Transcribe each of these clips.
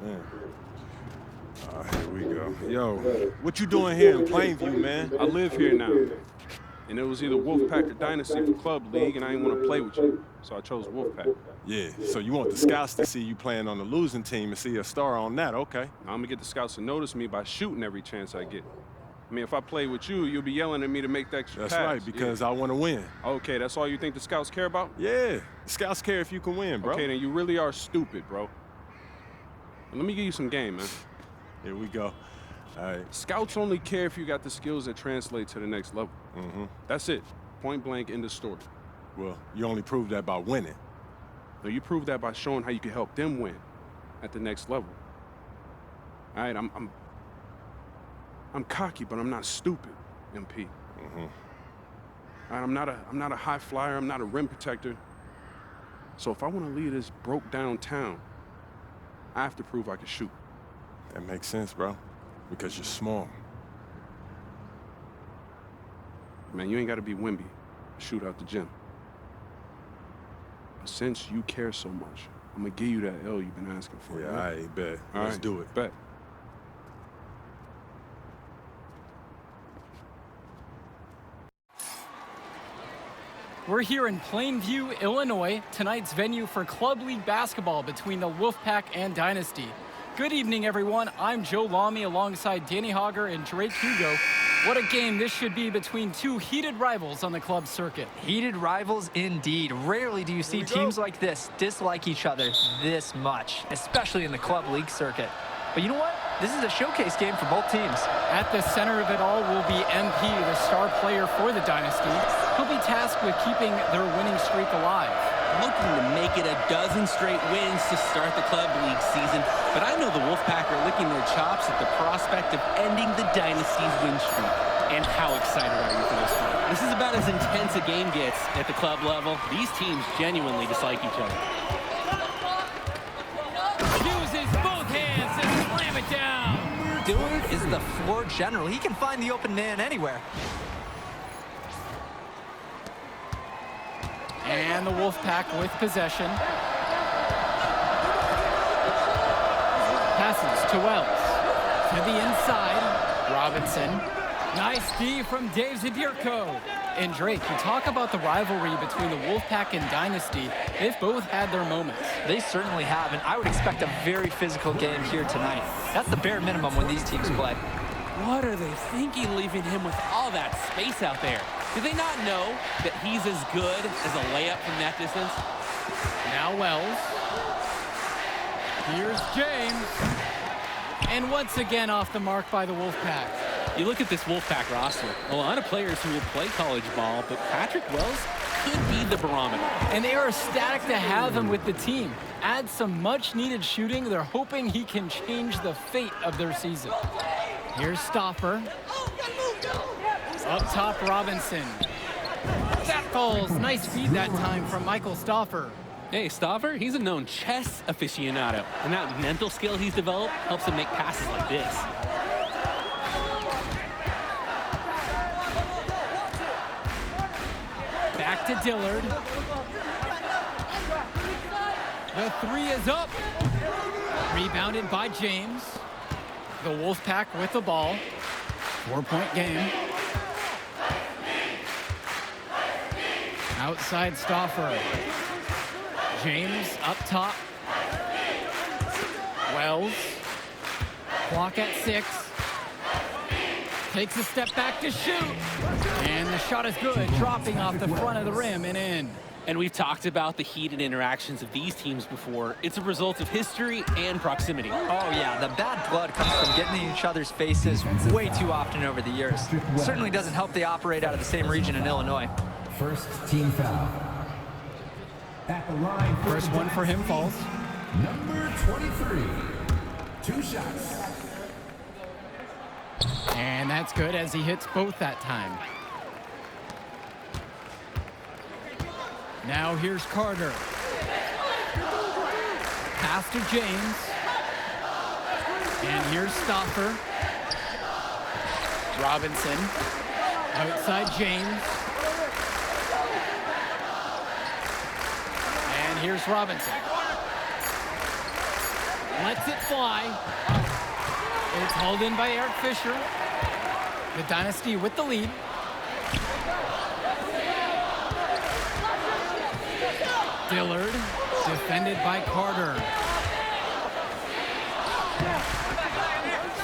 man. Here we go. Yo, what you doing here in Plainview, man? I live here now. And it was either Wolfpack or Dynasty for Club League, and I didn't want to play with you. So I chose Wolfpack. Yeah, so you want the scouts to see you playing on the losing team and see a star on that, okay. I'm going to get the scouts to notice me by shooting every chance I get. I mean, if I play with you, you'll be yelling at me to make the extra pass. That's right, because I want to win. Okay, that's all you think the scouts care about? Yeah, the scouts care if you can win, bro. Okay, then you really are stupid, bro. Let me give you some game, man. Here we go. All right. Scouts only care if you got the skills that translate to the next level. That's it. Point blank, end of story. Well, you only prove that by winning. No, you prove that by showing how you can help them win at the next level. All right, I'm cocky, but I'm not stupid, MP. All right, I'm not a high flyer. I'm not a rim protector. So if I want to lead this broke down town, I have to prove I can shoot. That makes sense, bro, because you're small. Man, you ain't got to be Wimby to shoot out the gym. But since you care so much, I'm going to give you that L you've been asking for. Yeah, I bet. Let's do it. Bet. We're here in Plainview, Illinois, tonight's venue for Club League basketball between the Wolfpack and Dynasty. Good evening, everyone. I'm Joe Lamy alongside Danny Hogger and Drake Hugo. What a game this should be between two heated rivals on the club circuit. Heated rivals indeed. Rarely do you see teams like this dislike each other this much, especially in the club league circuit. But you know what? This is a showcase game for both teams. At the center of it all will be MP, the star player for the Dynasty. He'll be tasked with keeping their winning streak alive. Looking to make it a dozen straight wins to start the club league season, but I know the Wolfpack are licking their chops at the prospect of ending the Dynasty's win streak. And how excited are you for this one? This is about as intense a game gets at the club level. These teams genuinely dislike each other. Uses both hands to slam it down. Dillard is the floor general. He can find the open man anywhere. And the Wolfpack with possession. Passes to Wells. To the inside. Robinson. Nice D from Dave Zadirko. And Drake, you talk about the rivalry between the Wolfpack and Dynasty. They've both had their moments. They certainly have, and I would expect a very physical game here tonight. That's the bare minimum when these teams play. What are they thinking, leaving him with all that space out there? Do they not know that he's as good as a layup from that distance? Now Wells. Here's James. And once again off the mark by the Wolfpack. You look at this Wolfpack roster, a lot of players who will play college ball, but Patrick Wells could be the barometer. And they are ecstatic to have him with the team. Add some much-needed shooting. They're hoping he can change the fate of their season. Here's Stoffer. Up top, Robinson. That falls. Nice feed that time from Michael Stoffer. Hey, Stoffer, he's a known chess aficionado, and that mental skill he's developed helps him make passes like this. Back to Dillard. The three is up. Rebounded by James. The Wolfpack with the ball. 4-point game. Outside Stoffer. James up top. Wells. Clock at 6. Takes a step back to shoot. And the shot is good, dropping off the front of the rim and in. And we've talked about the heated interactions of these teams before. It's a result of history and proximity. Oh yeah, the bad blood comes from getting in each other's faces way too often over the years. Certainly doesn't help they operate out of the same region in Illinois. First team foul. At the line, First one for him falls. Number 23. 2 shots. And that's good as he hits both that time. Now here's Carter. Pass to James. And here's Stoffer. Robinson. Outside James. And here's Robinson. Lets it fly. It's hauled in by Eric Fisher. The Dynasty with the lead. Dillard, defended by Carter.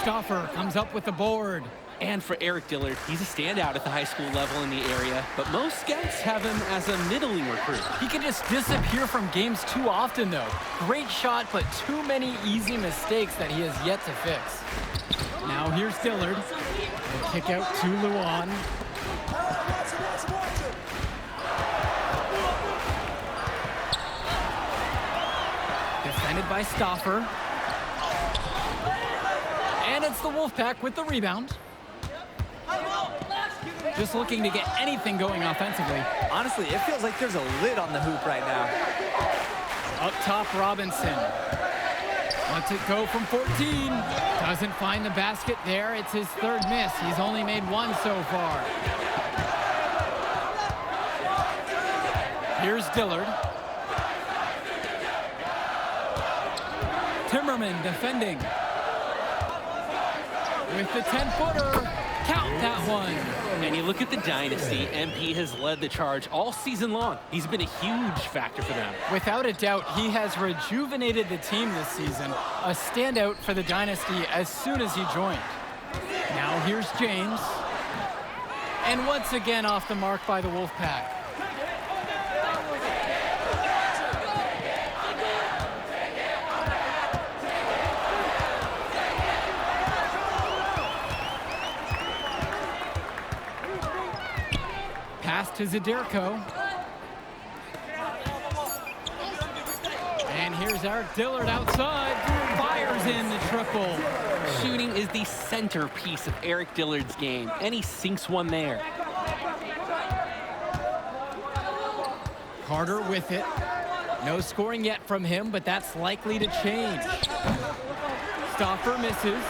Stauffer comes up with the board. And for Eric Dillard, he's a standout at the high school level in the area, but most scouts have him as a middling recruit. He can just disappear from games too often, though. Great shot, but too many easy mistakes that he has yet to fix. Now here's Dillard. The kick out to Luan. Defended by Stauffer. And it's the Wolfpack with the rebound. Just looking to get anything going offensively. Honestly, it feels like there's a lid on the hoop right now. Up top, Robinson. Lets it go from 14. Doesn't find the basket there. It's his third miss. He's only made one so far. Here's Dillard. Timmerman defending. With the 10-footer. Count that one. And you look at the Dynasty, MP has led the charge all season long. He's been a huge factor for them. Without a doubt, he has rejuvenated the team this season. A standout for the Dynasty as soon as he joined. Now here's James. And once again off the mark by the Wolfpack. Pass to Zaderko. And here's Eric Dillard outside. Fires in the triple. Shooting is the centerpiece of Eric Dillard's game, and he sinks one there. Carter with it. No scoring yet from him, but that's likely to change. Stauffer misses.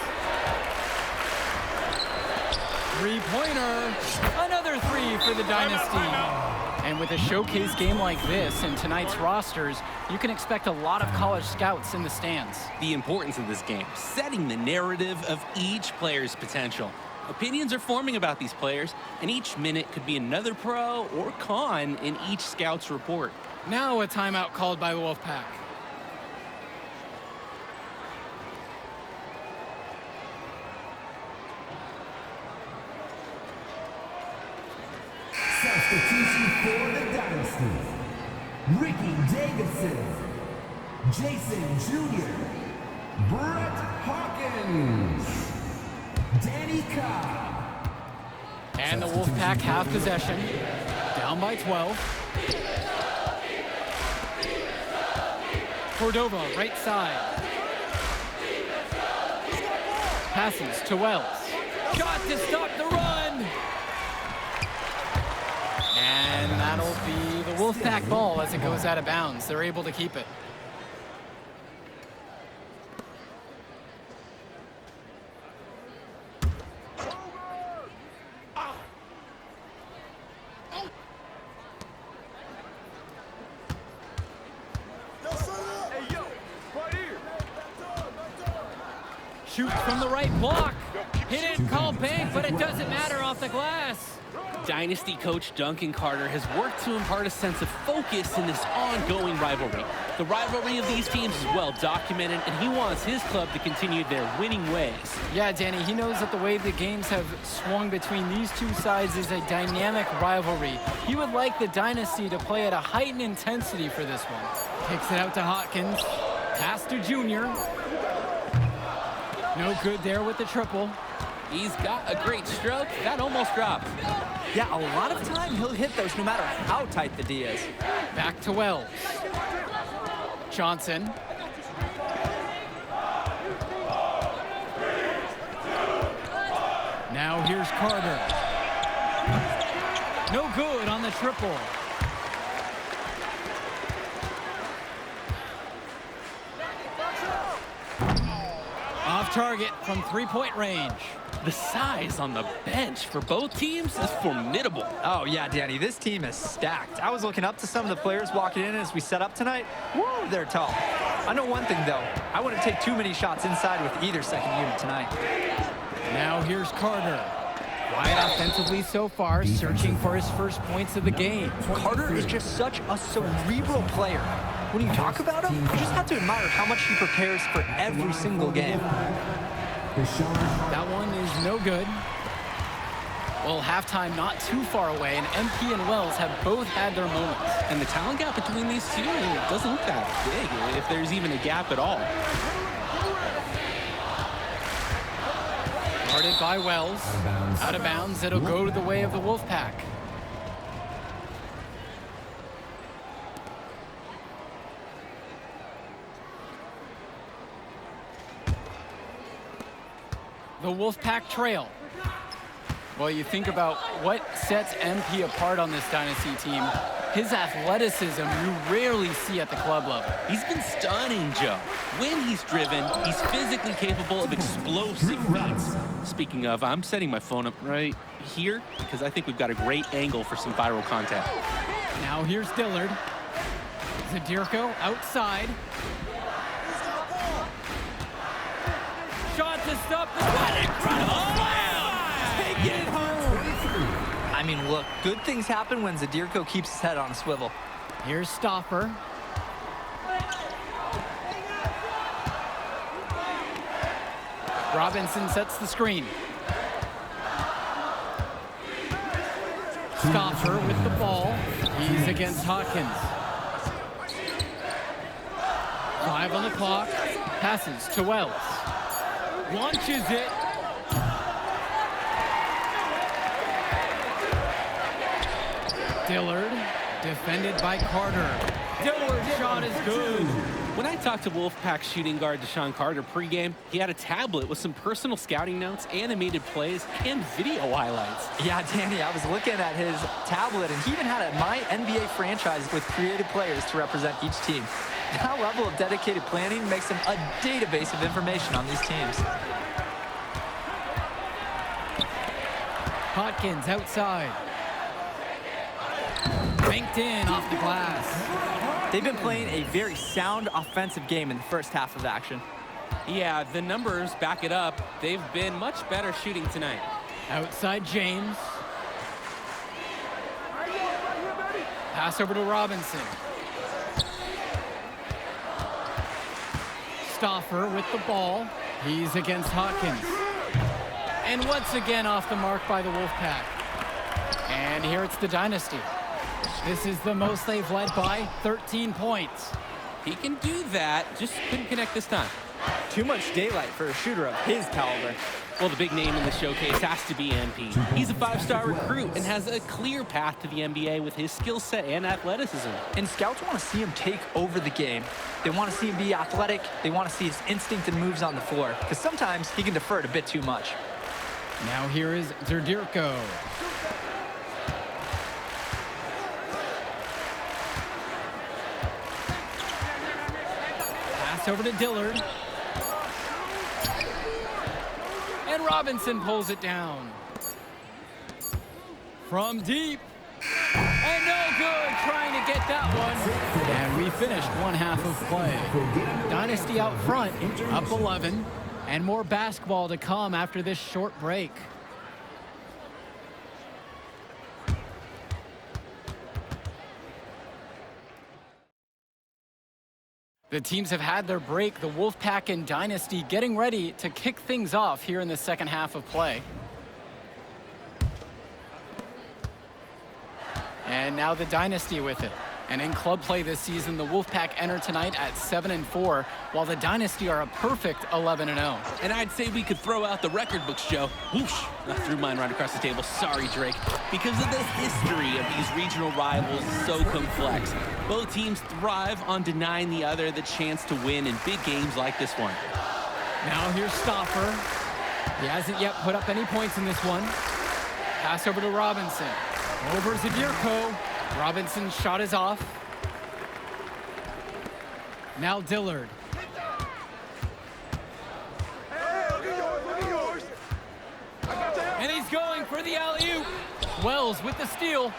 Three-pointer. Another three for the Dynasty. And with a showcase game like this in tonight's rosters, you can expect a lot of college scouts in the stands. The importance of this game, setting the narrative of each player's potential. Opinions are forming about these players, and each minute could be another pro or con in each scout's report. Now a timeout called by the Wolfpack. Substitution for the Dynasty. Ricky Davidson, Jason Jr., Brett Hawkins, Danny Cobb. And the Wolfpack have possession. Down by 12. Cordova, right side. Passes to Wells. Shot to stop the run. And that'll be the Wolfpack ball as it goes out of bounds. They're able to keep it. Shoots from the right block. He didn't call bank, but it doesn't matter off the glass. Dynasty coach Duncan Carter has worked to impart a sense of focus in this ongoing rivalry. The rivalry of these teams is well documented, and he wants his club to continue their winning ways. Yeah, Danny, he knows that the way the games have swung between these two sides is a dynamic rivalry. He would like the Dynasty to play at a heightened intensity for this one. Kicks it out to Hawkins. Pass to Junior. No good there with the triple. He's got a great stroke. That almost dropped. Yeah, a lot of time he'll hit those no matter how tight the D is. Back to Wells. Johnson. Now here's Carter. No good on the triple. Off target from three-point range. The size on the bench for both teams is formidable. Oh, yeah, Danny, this team is stacked. I was looking up to some of the players walking in as we set up tonight. Woo, they're tall. I know one thing, though. I wouldn't take too many shots inside with either second unit tonight. Now here's Carter. Quiet offensively so far, searching for his first points of the game. Carter is just such a cerebral player. When you talk about him, you just have to admire how much he prepares for every single game. That one is no good. Well, halftime not too far away, and MP and Wells have both had their moments. And the talent gap between these two, it doesn't look that big, if there's even a gap at all. Guarded by Wells. Out of bounds, it'll go to the way of the Wolfpack. The Wolfpack trail. Well, you think about what sets MP apart on this Dynasty team. His athleticism you rarely see at the club level. He's been stunning, Joe. When he's driven, he's physically capable of explosive feats. Speaking of, I'm setting my phone up right here because I think we've got a great angle for some viral content. Now here's Dillard. Zadirko outside. Shot to stop the run. Incredible slam! Take it home! I mean, look, good things happen when Zadirko keeps his head on a swivel. Here's Stopper. Robinson sets the screen. Stopper with the ball. He's against Hawkins. 5 on the clock. Passes to Wells. Launches it. Dillard, defended by Carter. Dillard's shot is good. When I talked to Wolfpack shooting guard Deshaun Carter pregame, he had a tablet with some personal scouting notes, animated plays, and video highlights. Yeah, Danny, I was looking at his tablet, and he even had a My NBA franchise with creative players to represent each team. That level of dedicated planning makes him a database of information on these teams. Hawkins outside. Banked in off the glass. They've been playing a very sound offensive game in the first half of action. Yeah, the numbers back it up. They've been much better shooting tonight. Outside James. Pass over to Robinson. Stoffer with the ball. He's against Hawkins. And once again off the mark by the Wolfpack. And here it's the Dynasty. This is the most they've led by 13 points. He can do that, just couldn't connect this time. Too much daylight for a shooter of his caliber. Well, the big name in the showcase has to be MP. He's a 5-star recruit and has a clear path to the NBA with his skill set and athleticism. And scouts want to see him take over the game. They want to see him be athletic. They want to see his instinct and moves on the floor, because sometimes he can defer it a bit too much. Now here is Zadirko. Pass over to Dillard. And Robinson pulls it down. From deep. And no good, trying to get that one. And we finished one half of play. Dynasty out front, up 11. And more basketball to come after this short break. The teams have had their break. The Wolfpack and Dynasty getting ready to kick things off here in the second half of play. And now the Dynasty with it. And in club play this season, the Wolfpack enter tonight at 7-4, while the Dynasty are a perfect 11-0. And I'd say we could throw out the record books, Joe. Whoosh! I threw mine right across the table. Sorry, Drake. Because of the history of these regional rivals is so complex. Both teams thrive on denying the other the chance to win in big games like this one. Now here's Stoffer. He hasn't yet put up any points in this one. Pass over to Robinson. Over Zadirko. Robinson's shot is off. Now Dillard. And he's going for the alley-oop. Wells with the steal.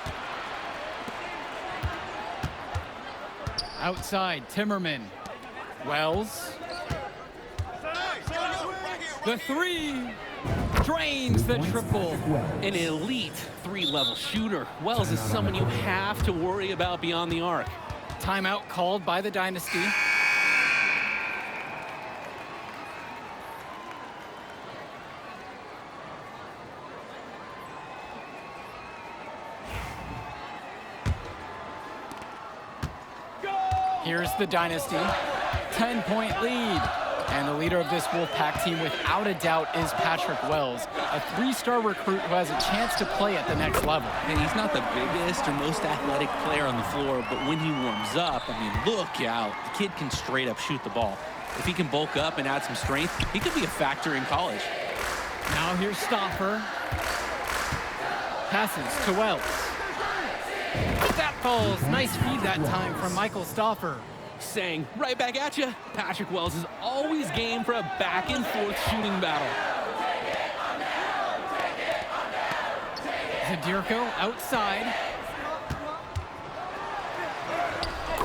Outside, Timmerman. Wells. The three. Drains the triple. An elite three-level shooter. Wells is someone you have to worry about beyond the arc. Timeout called by the Dynasty. Here's the Dynasty. 10-point lead. And the leader of this Wolfpack team, without a doubt, is Patrick Wells, a three-star recruit who has a chance to play at the next level. And he's not the biggest or most athletic player on the floor, but when he warms up, I mean, look out. The kid can straight up shoot the ball. If he can bulk up and add some strength, he could be a factor in college. Now here's Stoffer. Passes to Wells. That falls. Nice feed that time from Michael Stoffer. Saying right back at you. Patrick Wells is always game for a back and forth shooting battle. Zadirko outside.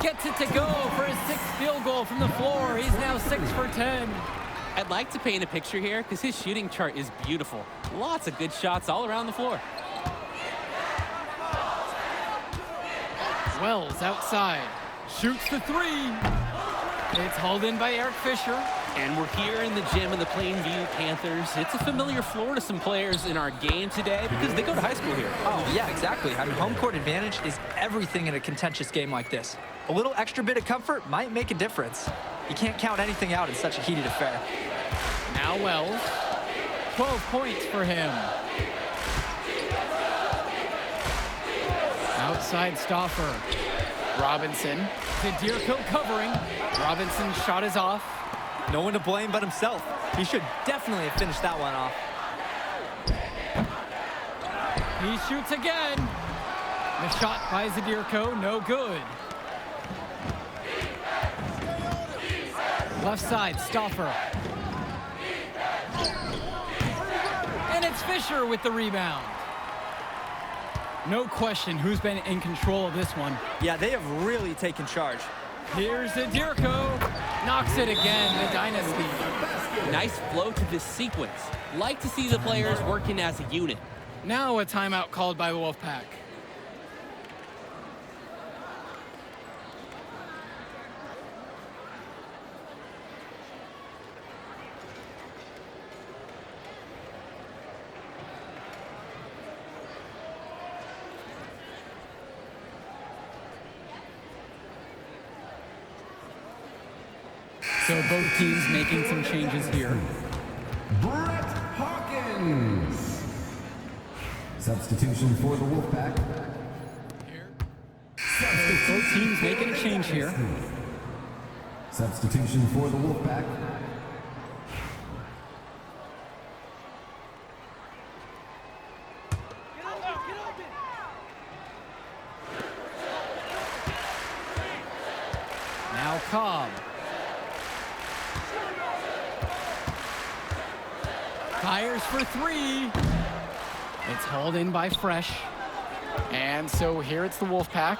Gets it to go for his sixth field goal from the floor. He's now 6 for 10. I'd like to paint a picture here because his shooting chart is beautiful. Lots of good shots all around the floor. Wells outside. Shoots the three. It's hauled in by Eric Fisher. And we're here in the gym of the Plainview Panthers. It's a familiar floor to some players in our game today because they go to high school here. Oh, yeah, exactly. I mean, home court advantage is everything in a contentious game like this. A little extra bit of comfort might make a difference. You can't count anything out in such a heated affair. Now Wells. 12 points for him. Outside Stoffer. Robinson. Zadirko covering. Robinson's shot is off. No one to blame but himself. He should definitely have finished that one off. He shoots again. The shot by Zadirko, no good. Left side, Stoffer. And it's Fisher with the rebound. No question who's been in control of this one. Yeah, they have really taken charge. Here's Zadirko. Knocks it again, the Dynasty. Nice flow to this sequence. Like to see the players working as a unit. Now a timeout called by Wolfpack. So both teams making some changes here. Brett Hawkins. Substitution for the Wolfpack. Both teams making a change here. Substitution for the Wolfpack. Now Cobb. Fires for three. It's hauled in by Fresh. And so here it's the Wolfpack.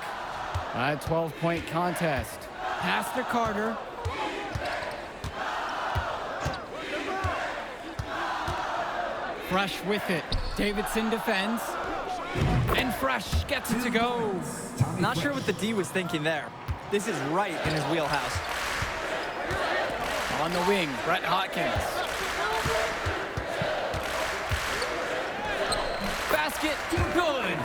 A 12-point contest. Pass to Carter. Fresh with it. Davidson defends. And Fresh gets it to go. Not sure what the D was thinking there. This is right in his wheelhouse. On the wing, Brett Hawkins. Basket, good.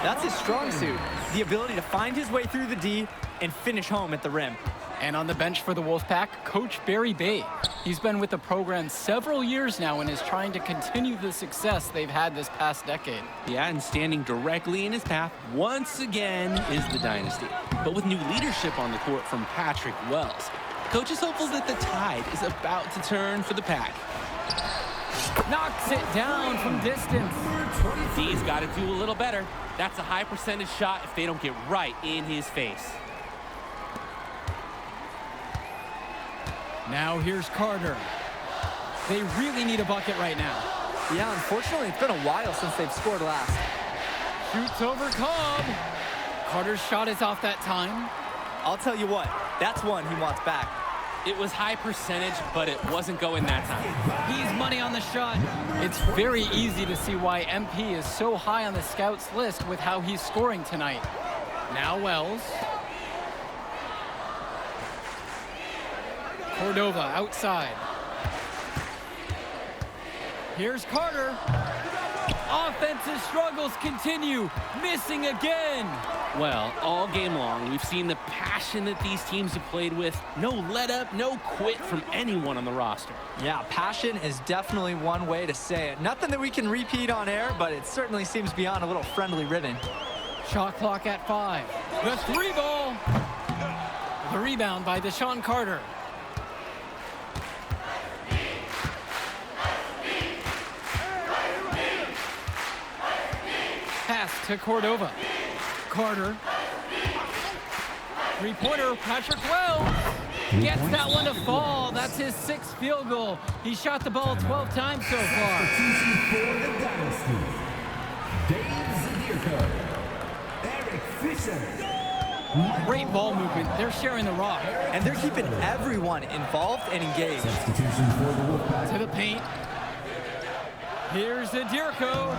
That's his strong suit. The ability to find his way through the D and finish home at the rim. And on the bench for the Wolfpack, Coach Barry Bay. He's been with the program several years now and is trying to continue the success they've had this past decade. Yeah, and standing directly in his path once again is the Dynasty. But with new leadership on the court from Patrick Wells, Coach is hopeful that the tide is about to turn for the Pack. Knocks it down from distance. D's got to do a little better. That's a high percentage shot if they don't get right in his face. Now here's Carter. They really need a bucket right now. Yeah, unfortunately, it's been a while since they've scored last. Shoots over Cobb. Carter's shot is off that time. I'll tell you what, that's one he wants back. It was high percentage, but it wasn't going that time. He's money on the shot. It's very easy to see why MP is so high on the scouts list with how he's scoring tonight. Now Wells. Cordova outside. Here's Carter. Offensive struggles continue, missing again. Well, all game long, we've seen the passion that these teams have played with. No let up, no quit from anyone on the roster. Yeah, passion is definitely one way to say it. Nothing that we can repeat on air, but it certainly seems beyond a little friendly ribbon. Shot clock at 5. The 3 ball. The rebound by Deshaun Carter. Pass to Cordova. Carter. Three-pointer, Patrick Wells. Gets that one to fall. That's his 6th field goal. He shot the ball 12 times so far. For the Dynasty, Dave Zedierko, Eric Fisher. Great ball movement. They're sharing the rock. And they're keeping everyone involved and engaged. Substitution for the Wolfpack. To the paint. Here's Zedierko.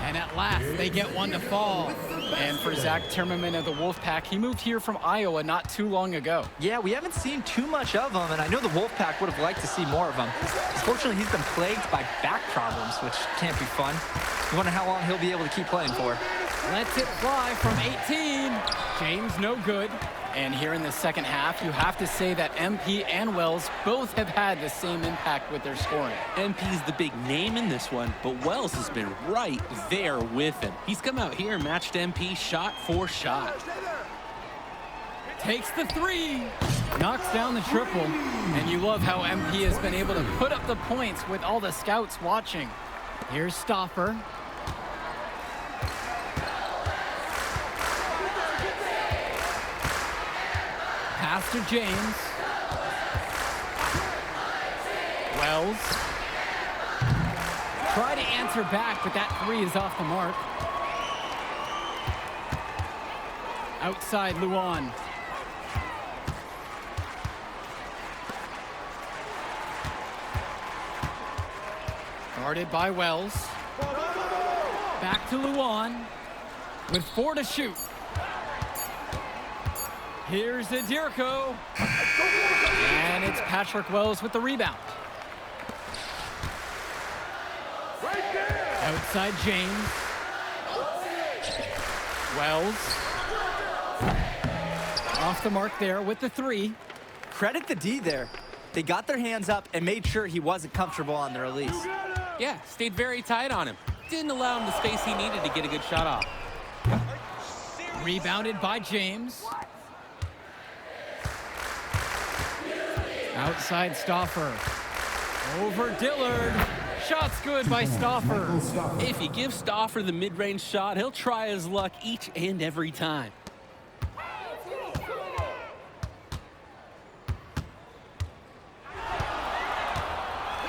And at last, they get one to fall. And for Zach Timmerman of the Wolfpack, he moved here from Iowa not too long ago. Yeah, we haven't seen too much of him, and I know the Wolfpack would have liked to see more of him. Unfortunately, he's been plagued by back problems, which can't be fun. I wonder how long he'll be able to keep playing for. Lets it fly from 18. James no good. And here in the second half, you have to say that MP and Wells both have had the same impact with their scoring. MP's the big name in this one, but Wells has been right there with him. He's come out here and matched MP shot for shot. Takes the 3. Knocks down the triple. And you love how MP has been able to put up the points with all the scouts watching. Here's Stoffer. Pass to James. Wells. Try to answer back, but that 3 is off the mark. Outside Luan. Guarded by Wells. Back to Luan with 4 to shoot. Here's Zedierko. And it's Patrick Wells with the rebound. Outside James. Wells. Off the mark there with the 3. Credit the D there. They got their hands up and made sure he wasn't comfortable on the release. Yeah, stayed very tight on him. Didn't allow him the space he needed to get a good shot off. Rebounded by James. Outside Stoffer. Over Dillard. Shot's good by Stoffer. If you give Stoffer the mid-range shot, he'll try his luck each and every time.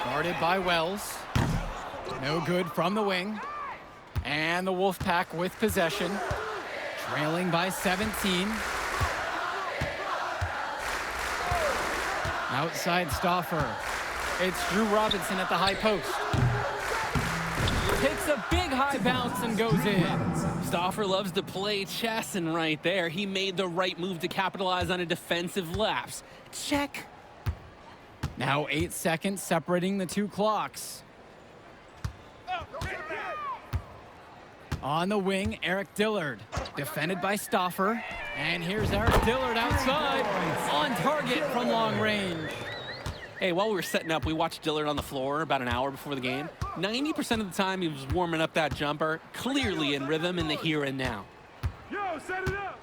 Guarded by Wells. No good from the wing. And the Wolfpack with possession. Trailing by 17. Outside Stoffer. It's Drew Robinson at the high post. Takes a big high bounce and goes in. Stoffer loves to play chess, and right there, he made the right move to capitalize on a defensive lapse. Check. Now 8 seconds separating the 2 clocks. On the wing, Eric Dillard. Defended by Stoffer. And here's Eric Dillard outside. On target from long range. Hey, while we were setting up, we watched Dillard on the floor about an hour before the game. 90% of the time, he was warming up that jumper, clearly in rhythm in the here and now. Yo, set it up!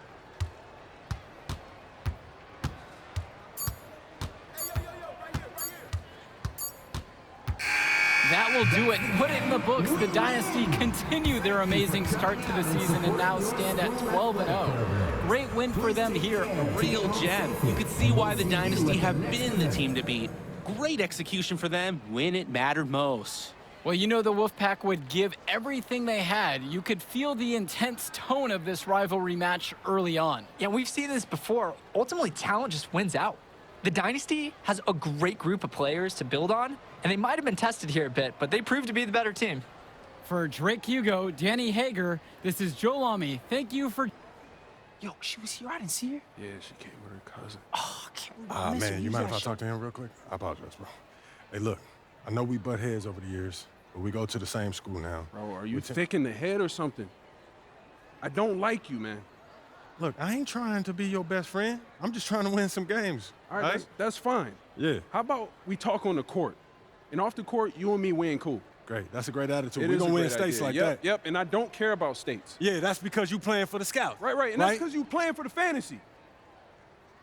That will do it. Put it in the books. The Dynasty continue their amazing start to the season and now stand at 12-0. Great win for them here. A real gem. You could see why the Dynasty have been the team to beat. Great execution for them when it mattered most. Well, you know the Wolfpack would give everything they had. You could feel the intense tone of this rivalry match early on. Yeah, we've seen this before. Ultimately, talent just wins out. The Dynasty has a great group of players to build on, and they might have been tested here a bit, but they proved to be the better team. For Drake Hugo, Danny Hager, this is Joe Lamy. Thank you for... Yo, she was here. I didn't see her. Yeah, she came with her cousin. Oh, I can't believe I missed her. Man, you mind if I talk to him real quick? I apologize, bro. Hey, look, I know we butt heads over the years, but we go to the same school now. Bro, are you thick in the head or something? I don't like you, man. Look, I ain't trying to be your best friend. I'm just trying to win some games. All right, that's fine. Yeah. How about we talk on the court? And off the court, you and me win cool. Great. That's a great attitude. It We're is going a to win great states idea. like Yep, that. Yep, and I don't care about states. Yeah, that's because you playing for the Scouts. Right, and that's because you playing for the fantasy.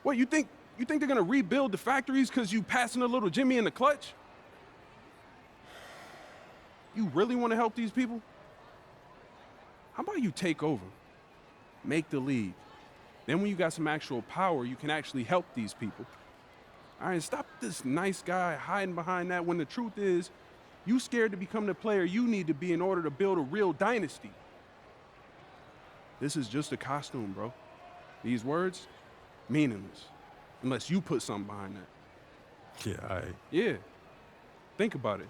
What, you think they're going to rebuild the factories because you passing a little Jimmy in the clutch? You really want to help these people? How about you take over, make the league? Then when you got some actual power, you can actually help these people. All right, stop this nice guy hiding behind that when the truth is, you scared to become the player you need to be in order to build a real dynasty. This is just a costume, bro. These words, meaningless, unless you put something behind that. Yeah, Yeah, think about it.